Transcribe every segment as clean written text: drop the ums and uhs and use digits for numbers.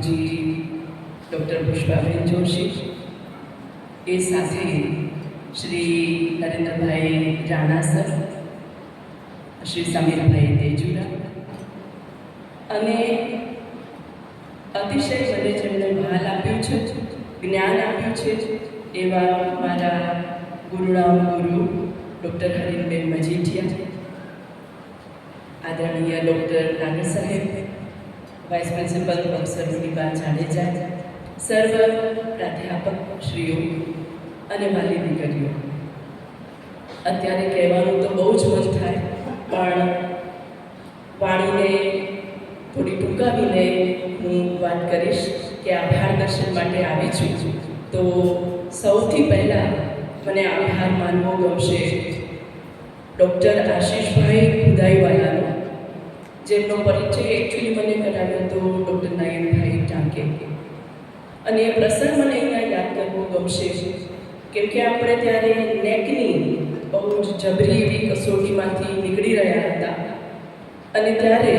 ગુરુજી doctor Pushpaben Joshi, એ સાથે Shri Narendrabhai Rana sir, Shri સમીરભાઈ તેજુરા અને અતિશય મને જેમણે ભાલ આપ્યું છે, જ્ઞાન આપ્યું છે એવા મારા ગુરુરામ ગુરુ ડૉક્ટર હરીનબેન મજીઠિયા, આદરણીય ડૉક્ટર નાગર સાહેબ, વાઇસ પ્રિન્સિપલ પ્રોફેસર મુનિબા જાડેજા, સર્વ પ્રાધ્યાપક શ્રીઓ અને વાલી દીકરીઓ. અત્યારે કહેવાનું તો બહુ જ મન થાય, પણ વાણીને થોડી ટૂંકાવીને હું વાત કરીશ કે આભાર દર્શન માટે આવી છું. તો સૌથી પહેલાં મને આભાર માનવો ગમશે ડૉક્ટર આશીષભાઈ ખુદાઈવાલાનો, જેમનો પરિચય એકચ્યુઅલી મને કરાવ્યો હતો ડૉક્ટર નયનભાઈ ટાંકે. અને એ પ્રસંગ મને અહીંયા યાદ કરવો ગમશે, કેમ કે આપણે ત્યારે નેકની બહુ જ જબરી એવી કસોટીમાંથી નીકળી રહ્યા હતા. અને ત્યારે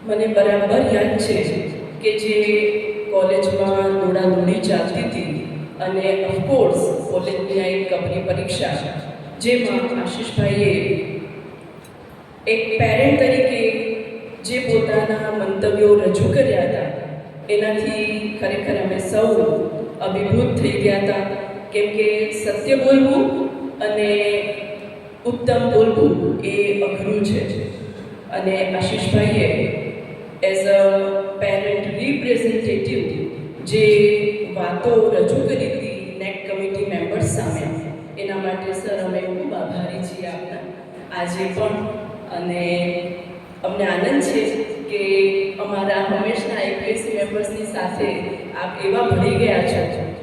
મને બરાબર યાદ છે કે જે કોલેજમાં દોડાદોડી ચાલતી હતી અને ઓફકોર્સ કોલેજની આ એક કપરી પરીક્ષા, જેમાં આશીષભાઈએ એક પેરેન્ટ તરીકે જે પોતાના મંતવ્યો રજૂ કર્યા હતા એનાથી ખરેખર અમે સૌ અભિભૂત થઈ ગયા હતા. કેમ કે સત્ય બોલવું અને ઉત્તમ બોલવું એ અઘરું છે. અને આશીષભાઈએ એઝ અ પેરેન્ટ રિપ્રેઝેન્ટેટિવ જે વાતો રજૂ કરી હતી નેક કમિટી મેમ્બર્સ સામે, એના માટે સર અમે ખૂબ આભારી છીએ આપના આજે પણ. અને અમને આનંદ છે કે અમારા હંમેશના આઈપીએસસી મેમ્બર્સની સાથે આપ એવા ભળી ગયા છો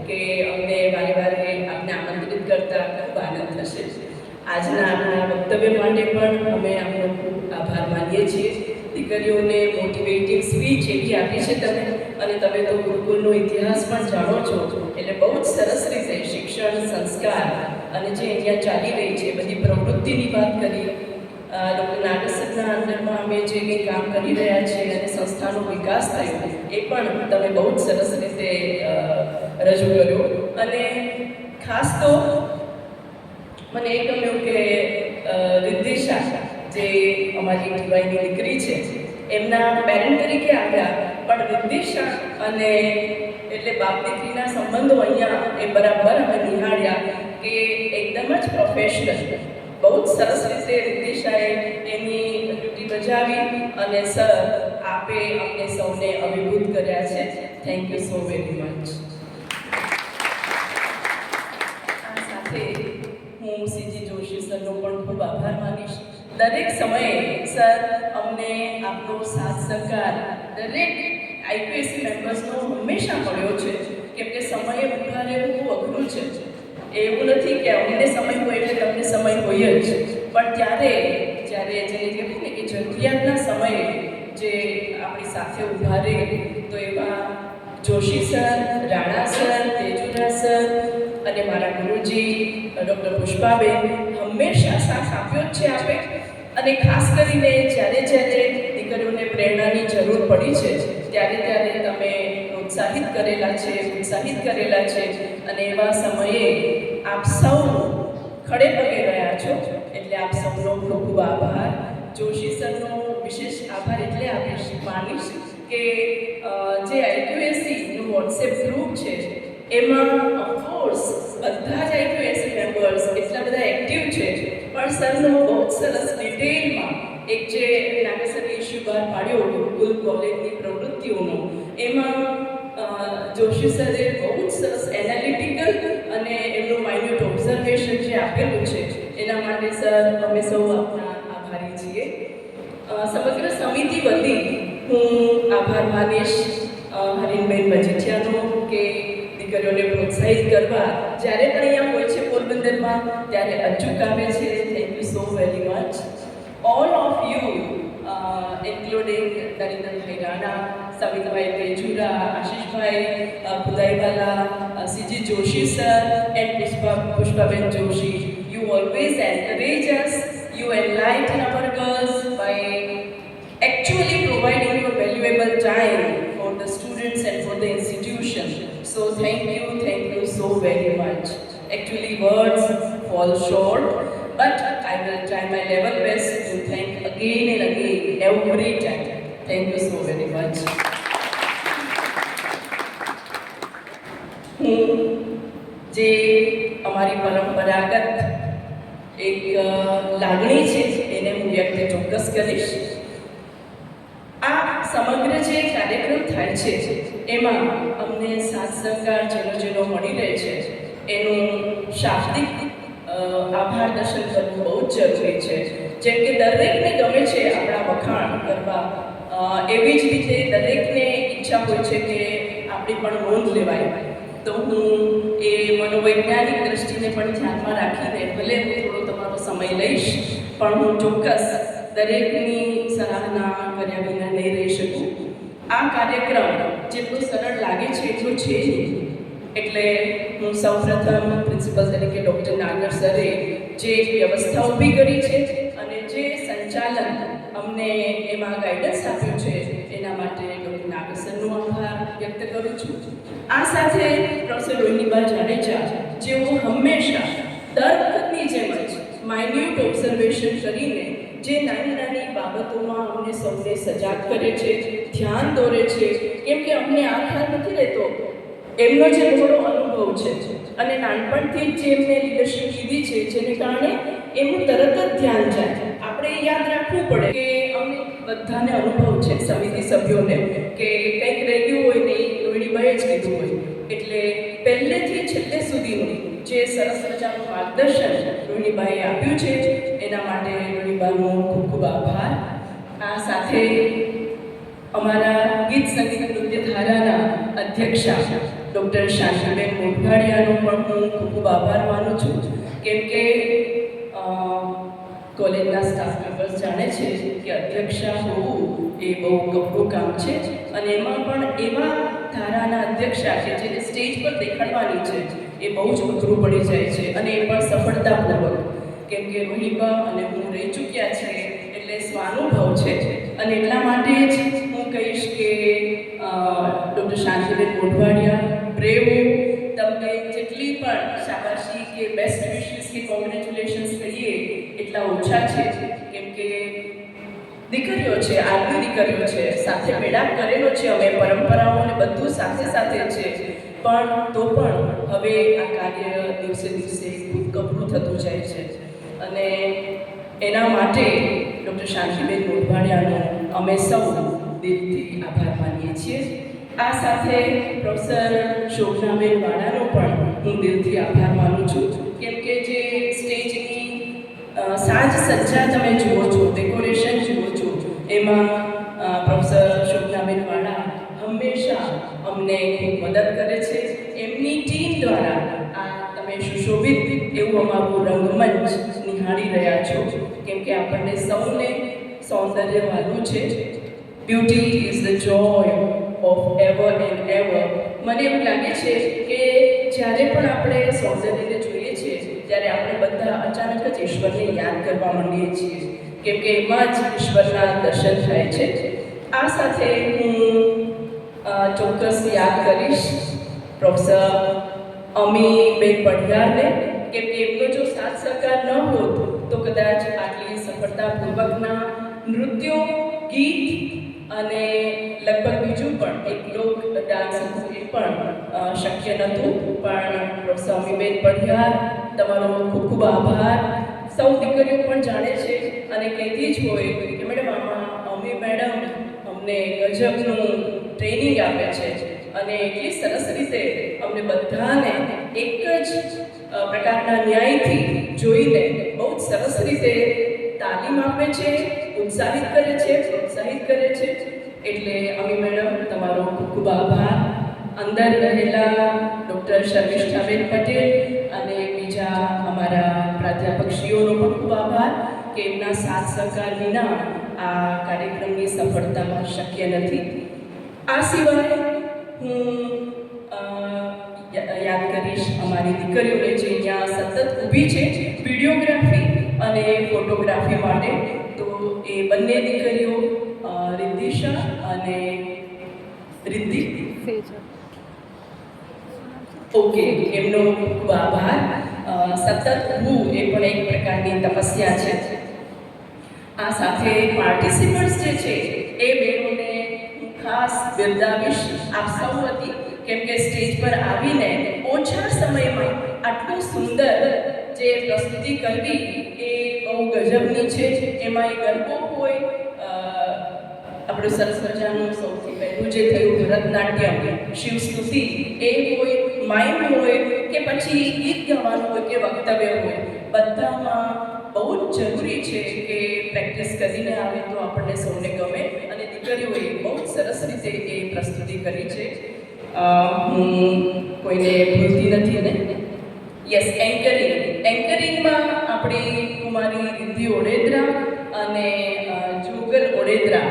કે અમને વારે વારે આપને આમંત્રિત કરતા ખૂબ આનંદ થશે. આજના આપણા વક્તવ્ય માટે પણ અમે આપનો ખૂબ આભાર માનીએ છીએ. દીકરીઓને મોટિવેટિંગ સ્પીચ એવી આપી છે તમે, અને તમે તો ગુરુકુલનો ઇતિહાસ પણ જાણો છો, એટલે બહુ જ સરસ રીતે શિક્ષણ, સંસ્કાર અને જે અહીંયા ચાલી રહી છે બધી પ્રવૃત્તિની વાત કરી. ડૉક્ટર નાગર સરના અંદરમાં અમે જે કંઈ કામ કરી રહ્યા છીએ અને સંસ્થાનો વિકાસ થયો એ પણ તમે બહુ જ સરસ રીતે રજૂ કર્યો. અને ખાસ તો મને એ ગમ્યું કે વિદ્યા જે અમારી ટીવાયની દીકરી છે એમના પેરેન્ટ તરીકે આવ્યા, પણ વિદ્યા અને એટલે બાપ દીકરીના સંબંધો અહીંયા એ બરાબર અમે નિહાળ્યા કે એકદમ જ પ્રોફેશનલ, બહુ જ સરસ રીતે વિદ્યાએ એની ડ્યુટી બજાવી અને સર આપે અમને સૌને અભિભૂત કર્યા છે. Thank you so very much. આ સાથે હું સીજી જોશી સરનો પણ ખૂબ આભાર માનીશ. દરેક સમયે સર અમને આપનો સાથ સહકાર દરેક આઈપીએસસી મેમ્બર્સનો હંમેશા મળ્યો છે, કેમ કે સમયે ઊભા રહેવું બહુ અઘરું છે. એવું નથી કે અમને સમય હોય એટલે તમને સમય હોય જ, પણ ત્યારે જ્યારે જેને કહેવાય ને કે જરૂરિયાતના સમયે જે આપણી સાથે ઊભા રહે, તો એવા Joshi sir, Rana sir, Tejura sir અને મારા ગુરુજી ડૉક્ટર પુષ્પાબેન હંમેશા સાથ આપ્યો જ છે આપે. અને ખાસ કરીને જ્યારે જ્યારે દીકરીઓને પ્રેરણાની જરૂર પડી છે ત્યારે ત્યારે તમે પ્રોત્સાહિત કરેલા છે. અને એવા સમયે આપ સૌ ખડે પગે રહ્યા છો, એટલે આપ સૌનો ખૂબ ખૂબ આભાર. જોશી સરનો વિશેષ આભાર એટલે માનીશ કે જે આઈક્યુએસસીનું વોટ્સએપ ગ્રુપ છે એમાં ઓફકોર્સ બધા જ આઈક્યુએસસી મેમ્બર્સ એટલા બધા એક્ટિવ છે, પણ સરનો બહુ જ સરસ ડિટેલમાં એક જે નાગર સરે ઇસ્યુ બહાર પાડ્યો ગુરુકુલ કોલેજની પ્રવૃત્તિઓનો, એમાં જોશી સરે બહુ જ સરસ એનાલિટિકલ અને એમનું માઇન્યુટ ઓબ્ઝર્વેશન જે આપેલું છે એના માટે સર અમે સૌ આપના આભારી છીએ. સમગ્ર સમિતિ વતી હું આભાર માનીશ હરીનબેન મજીઠિયાનો કે દીકરીઓને પ્રોત્સાહિત કરવા જ્યારે પણ અહીંયા હોય છે પોરબંદરમાં ત્યારે અચૂક આવે છે. Thank you so very much all of you, including નરેન્દ્રભાઈ રાણા, સમીરભાઈ તેજુરા, આશીષભાઈ Khudaiwala, C G Joshi sir and પુષ્પાબેન Joshi. You always encourage us, you enlighten our girls by actually providing your valuable time for the fall short, but I will try my level best to thank again and again every time. Thank you so very much. જે અમારી પરંપરાગત એક લાગણી છે એને હું વ્યક્ત ચોક્કસ કરીશ. આ સમગ્ર જે કાર્યક્રમ થાય છે એમાં અમને સાથ સહકાર જેનો મળી રહે છે એનું શાબ્દિક આભાર દર્શન કરવું બહુ જ જરૂરી છે. જેમ કે દરેકને ગમે છે આપણા વખાણ કરવા, એવી જ રીતે દરેકને ઈચ્છા હોય છે કે આપણી પણ નોંધ લેવાય. તો હું એ મનોવૈજ્ઞાનિક દ્રષ્ટિને પણ ધ્યાનમાં રાખીને ભલે હું થોડો તમારો સમય લઈશ, પણ હું ચોક્કસ દરેકની સરાહના કર્યા વિના નહીં રહી શકું. આ કાર્યક્રમ જેટલો સરળ લાગે છે એટલો છે નહીં. એટલે હું સૌપ્રથમ પ્રિન્સિપલ તરીકે ડૉક્ટર નાગર સરે જે વ્યવસ્થા ઊભી કરી છે અને જે સંચાલન અમને એમાં ગાઈડન્સ આપ્યું છે એના માટે ડૉક્ટર નાગર સરનો આભાર વ્યક્ત કરું છું. આ સાથે પ્રોફેસર રોહિણીબા જાડેજા જેઓ હંમેશા દર વખતની જેમ જ માઇન્યુટ ઓબ્ઝર્વેશન કરીને જે નાની નાની બાબતોમાં અમને સૌને સજાગ કરે છે, ધ્યાન દોરે છે, કેમ કે અમને આ ખ્યાલ નથી રહેતો. એમનો જે ઘણો અનુભવ છે અને નાનપણથી જ જે એમને લીડરશીપ લીધી છે જેને કારણે એમનું તરત જ ધ્યાન જાય. આપણે યાદ રાખવું પડે કે અમને બધાને અનુભવ છે સમિતિ સભ્યોને કે કંઈક રહી ગયું હોય નહીં રોહિણીબાઈએ જ કીધું હોય. એટલે પહેલેથી છેલ્લે સુધીનું જે સરસ મજાનું માર્ગદર્શન રોહિણીબાઈએ આપ્યું છે એના માટે રોહિણીબાનો ખૂબ ખૂબ આભાર. આ સાથે અમારા ગીત સંગીત નૃત્ય ધારાના અધ્યક્ષા ડૉક્ટર શાંતિબેન મોઢવાડિયાનો પણ હું ખૂબ ખૂબ આભાર માનું છું. કેમ કે કોલેજના સ્ટાફ મેમ્બર્સ જાણે છે કે અધ્યક્ષા હોવું એ બહુ કપરું કામ છે અને એમાં પણ એવા ધારાના અધ્યક્ષા કે જેને સ્ટેજ પર દેખાડવાની છે એ બહુ જ અઘરું પડી જાય છે અને એ પણ સફળતાપૂર્વક. કેમ કે રોહિણીબા અને હું રહી ચૂક્યા છે એટલે સ્વાનુભવ છે અને એટલા માટે જ હું કહીશ કે ડૉક્ટર શાંતિબેન મોઢવાડિયા બ્રેવો, તમને જેટલી પણ શાબાશી કે બેસ્ટ વિશિસ કે કોંગ્રેચ્યુલેશન્સ કહીએ એટલા ઓછા છે. કેમ કે દીકરીઓ છે, આગવી દીકરીઓ છે, સાથે મેળાપ કરેલો છે અમે, પરંપરાઓ અને બધું સાથે સાથે છે, પણ તો પણ હવે આ કાર્ય દિવસે દિવસે ખૂબ કપરું થતું જાય છે અને એના માટે ડૉક્ટર શાંતિબેન મોઢવાડિયાનો અમે સૌ દિલથી આભાર માનીએ છીએ. આ સાથે પ્રોફેસર શોભનાબેન વાળાનો પણ હું દિલથી આભાર માનું છું. કેમ કે જે સ્ટેજની સાજ સજ્જા તમે જુઓ છો, ડેકોરેશન જુઓ છો, એમાં પ્રોફેસર શોભનાબેન વાળા હંમેશા અમને ખૂબ મદદ કરે છે. એમની ટીમ દ્વારા આ તમે સુશોભિત એવું અમારું રંગમંચ નિહાળી રહ્યા છો. કેમ કે આપણને સૌને સૌંદર્ય વાલું છે. Beauty is the Joy of ever and ever. મને એવું લાગે છે કે જ્યારે પણ આપણે સૌંદર્યને જોઈએ છીએ ત્યારે આપણે બધા અચાનક જ ઈશ્વરને યાદ કરવા માંડીએ છીએ. કેમ કે એમાં જ ઈશ્વરના દર્શન થાય છે. આ સાથે હું ચોક્કસ યાદ કરીશ પ્રોફેસર અમીબેન પઢિયારને. કેમ કે એમનો જો સાથ સહકાર ન હોત તો કદાચ આટલી સફળતાપૂર્વકના નૃત્યો, ગીત અને લગભગ બીજું પણ એક લોક ડાન્સ હતું એ પણ શક્ય નહોતું. પણ પ્રોફેસર અમીબેન પઢિયાર, તમારો ખૂબ ખૂબ આભાર. સૌ દીકરીઓ પણ જાણે છે અને કહેતી જ હોય કે મેડમ અમી મેડમ અમને ગજબનું ટ્રેનિંગ આપે છે અને એટલી સરસ રીતે અમને બધાને એક જ પ્રકારના ન્યાયથી જોઈને બહુ જ સરસ રીતે તાલીમ આપે છે, ઉત્સાહિત કરે છે, પ્રોત્સાહિત કરે છે. એટલે અમી મેડમ તમારો ખૂબ ખૂબ આભાર. અંદર રહેલા ડૉક્ટર શર્મિષ્ઠાબેન પટેલ અને બીજા અમારા પ્રાધ્યાપકશ્રીઓનો પણ ખૂબ આભાર કે એમના સાથ સહકાર વિના આ કાર્યક્રમની સફળતા શક્ય નથી. આ સિવાય હું યાદ કરીશ અમારી દીકરીઓને જે અહીંયા સતત ઊભી છે વિડીયોગ્રાફી અને ફોટોગ્રાફી માટે. તો એ બંને દીકરીઓ રિદ્ધિશા અને રિદ્ધિ, ઓકે, એમનો ખૂબ આભાર. સતત ઊભું એ પણ એક પ્રકારની તપસ્યા છે. આ સાથે પાર્ટિસિપન્ટ્સ જે છે એ બહેનોને હું ખાસ બિરદાવીશ આપ સૌ વતી, કેમ કે સ્ટેજ પર આવીને ઓછા સમયમાં આટલું સુંદર જે પ્રસ્તુતિ કરવી એ બહુ ગજબની છે. એમાં એ ગરબો હોય, આપણું સરસ મજાનું સૌથી પહેલું જે થયું ભરતનાટ્યમ, શિવસ્તુતિ એ હોય, માઇમ હોય કે પછી ગીત ગાવાનું હોય કે વક્તવ્ય હોય, બધામાં બહુ જ જરૂરી છે કે પ્રેક્ટિસ કરીને આવે તો આપણને સૌને ગમે. અને દીકરીઓએ બહુ સરસ રીતે એ પ્રસ્તુતિ કરી છે. હું કોઈને ભૂલતી નથી ને? યસ, એન્કરિંગમાં આપણી કુમારી રિદ્ધિ ઓડેદરા અને જુગલ ઓડેદરા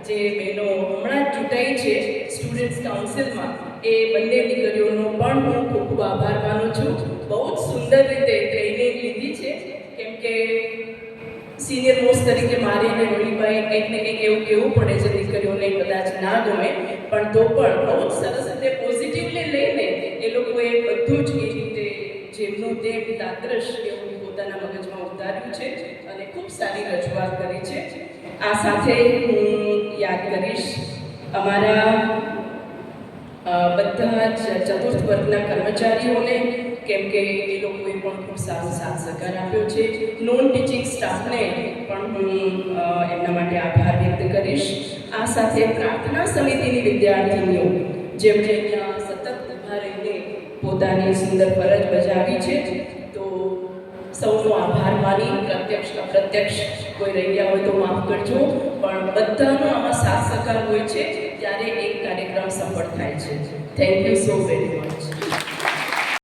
જે બહેનો હમણાં જ ચૂંટાઈ છે સ્ટુડન્ટ્સ કાઉન્સિલમાં, એ બંને દીકરીઓનો પણ હું ખૂબ ખૂબ આભાર માનું છું. બહુ જ સુંદર રીતે ટ્રેનિંગ લીધી છે, કેમ કે સિનિયર મોસ્ટ તરીકે મારે અને રોહિભાઈ કંઈક ને કંઈક એવું કહેવું પડે છે દીકરીઓને, કદાચ ના ગમે પણ તો પણ બહુ જ સરસ રીતે પોઝિટિવલી લઈને એ લોકોએ બધું જ એ રીતે જેમનું તે તાદ્રશ એવું પોતાના મગજમાં ઉતાર્યું છે અને ખૂબ સારી રજૂઆત કરી છે. આ સાથે હું યાદ કરીશ અમારા બધા જ ચતુર્થ વર્ગના કર્મચારીઓને, કેમ કે એ લોકોએ પણ ખૂબ સારો સાથ સહકાર આપ્યો છે. નોન ટીચિંગ સ્ટાફને પણ હું એમના માટે આભાર વ્યક્ત કરીશ. આ સાથે પ્રાર્થના સમિતિની વિદ્યાર્થીનીઓ જેમણે અહીંયા સતત ઊભા રહીને પોતાની સુંદર ફરજ બજાવી છે, તો સૌનો આભાર માની પ્રત્યક્ષ અપ્રત્યક્ષ કોઈ રહી ગયા હોય તો માફ કરજો, પણ બધાનો આમાં સાથ સહકાર હોય છે ત્યારે એક કાર્યક્રમ સફળ થાય છે. Thank you so very much.